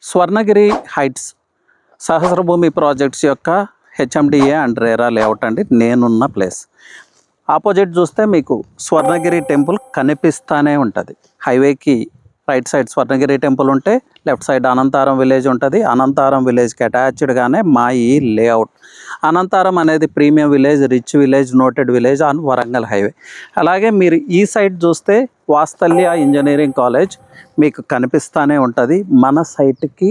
Swarnagiri heights సహస్రభూమి projects యొక్క HMDA and RERA layout అండి. నేనున్న ప్లేస్ ఆపోజిట్ చూస్తే మీకు స్వర్ణగిరి టెంపుల్ కనిపిస్తూనే ఉంటుంది. హైవేకి రైట్ సైడ్ స్వర్ణగిరి టెంపుల్ ఉంటే లెఫ్ట్ సైడ్ అనంతారం విలేజ్ ఉంటుంది. అనంతారం విలేజ్కి అటాచ్డ్గానే మా ఈ లేఅవుట్. అనంతారం అనేది premium village, rich village, noted village on Warangal highway. అలాగే మీరు ఈ సైడ్ చూస్తే వాత్సల్య ఇంజనీరింగ్ కాలేజ్ మీకు కనిపిస్తూనే ఉంటుంది. మన సైట్కి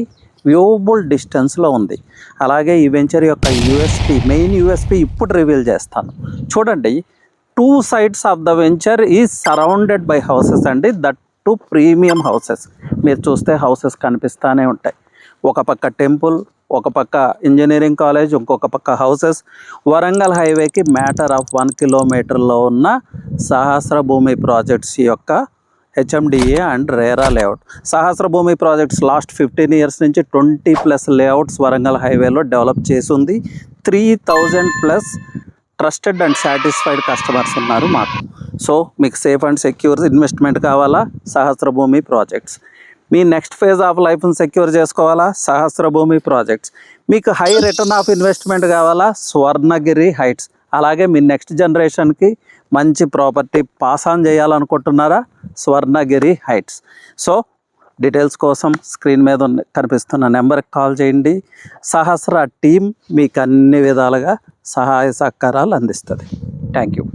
వ్యూబుల్ డిస్టెన్స్లో ఉంది. అలాగే ఈ వెంచర్ యొక్క యూఎస్పీ, మెయిన్ యూఎస్పీ ఇప్పుడు రివీల్ చేస్తాను. చూడండి, 2 sides of the venture is surrounded by houses అండి. That 2 premium houses. మీరు చూస్తే హౌసెస్ కనిపిస్తూనే ఉంటాయి. ఒక పక్క టెంపుల్, ఒక పక్క ఇంజనీరింగ్ కాలేజ్, ఇంకొక పక్క హౌసెస్. వరంగల్ హైవేకి మ్యాటర్ ఆఫ్ 1 kilometerలో ఉన్న సహస్రభూమి ప్రాజెక్ట్స్ యొక్క HMDA and RERA layout. Sahasrabhoomi projects last 15 years నుంచి 20+ లేఅవుట్స్ వరంగల్ హైవేలో డెవలప్ చేసింది. 3000+ ట్రస్టెడ్ అండ్ సాటిస్ఫైడ్ కస్టమర్స్ ఉన్నారు మాకు. సో మీకు సేఫ్ అండ్ సెక్యూర్ ఇన్వెస్ట్మెంట్ కావాలా? సహస్రభూమి ప్రాజెక్ట్స్. మీ నెక్స్ట్ ఫేజ్ ఆఫ్ లైఫ్ని సెక్యూర్ చేసుకోవాలా? సహస్రభూమి ప్రాజెక్ట్స్. మీకు హై రిటర్న్ ఆఫ్ ఇన్వెస్ట్మెంట్ కావాలా? స్వర్ణగిరి హైట్స్. అలాగే మీ నెక్స్ట్ జనరేషన్కి మంచి ప్రాపర్టీ పాస్ ఆన్ చేయాలనుకుంటున్నారా? స్వర్ణగిరి హైట్స్. సో డీటెయిల్స్ కోసం స్క్రీన్ మీద కనిపిస్తున్న నెంబర్కి కాల్ చేయండి. సహస్ర టీం మీకు అన్ని విధాలుగా సహాయ సహకారాలు అందిస్తుంది. Thank you.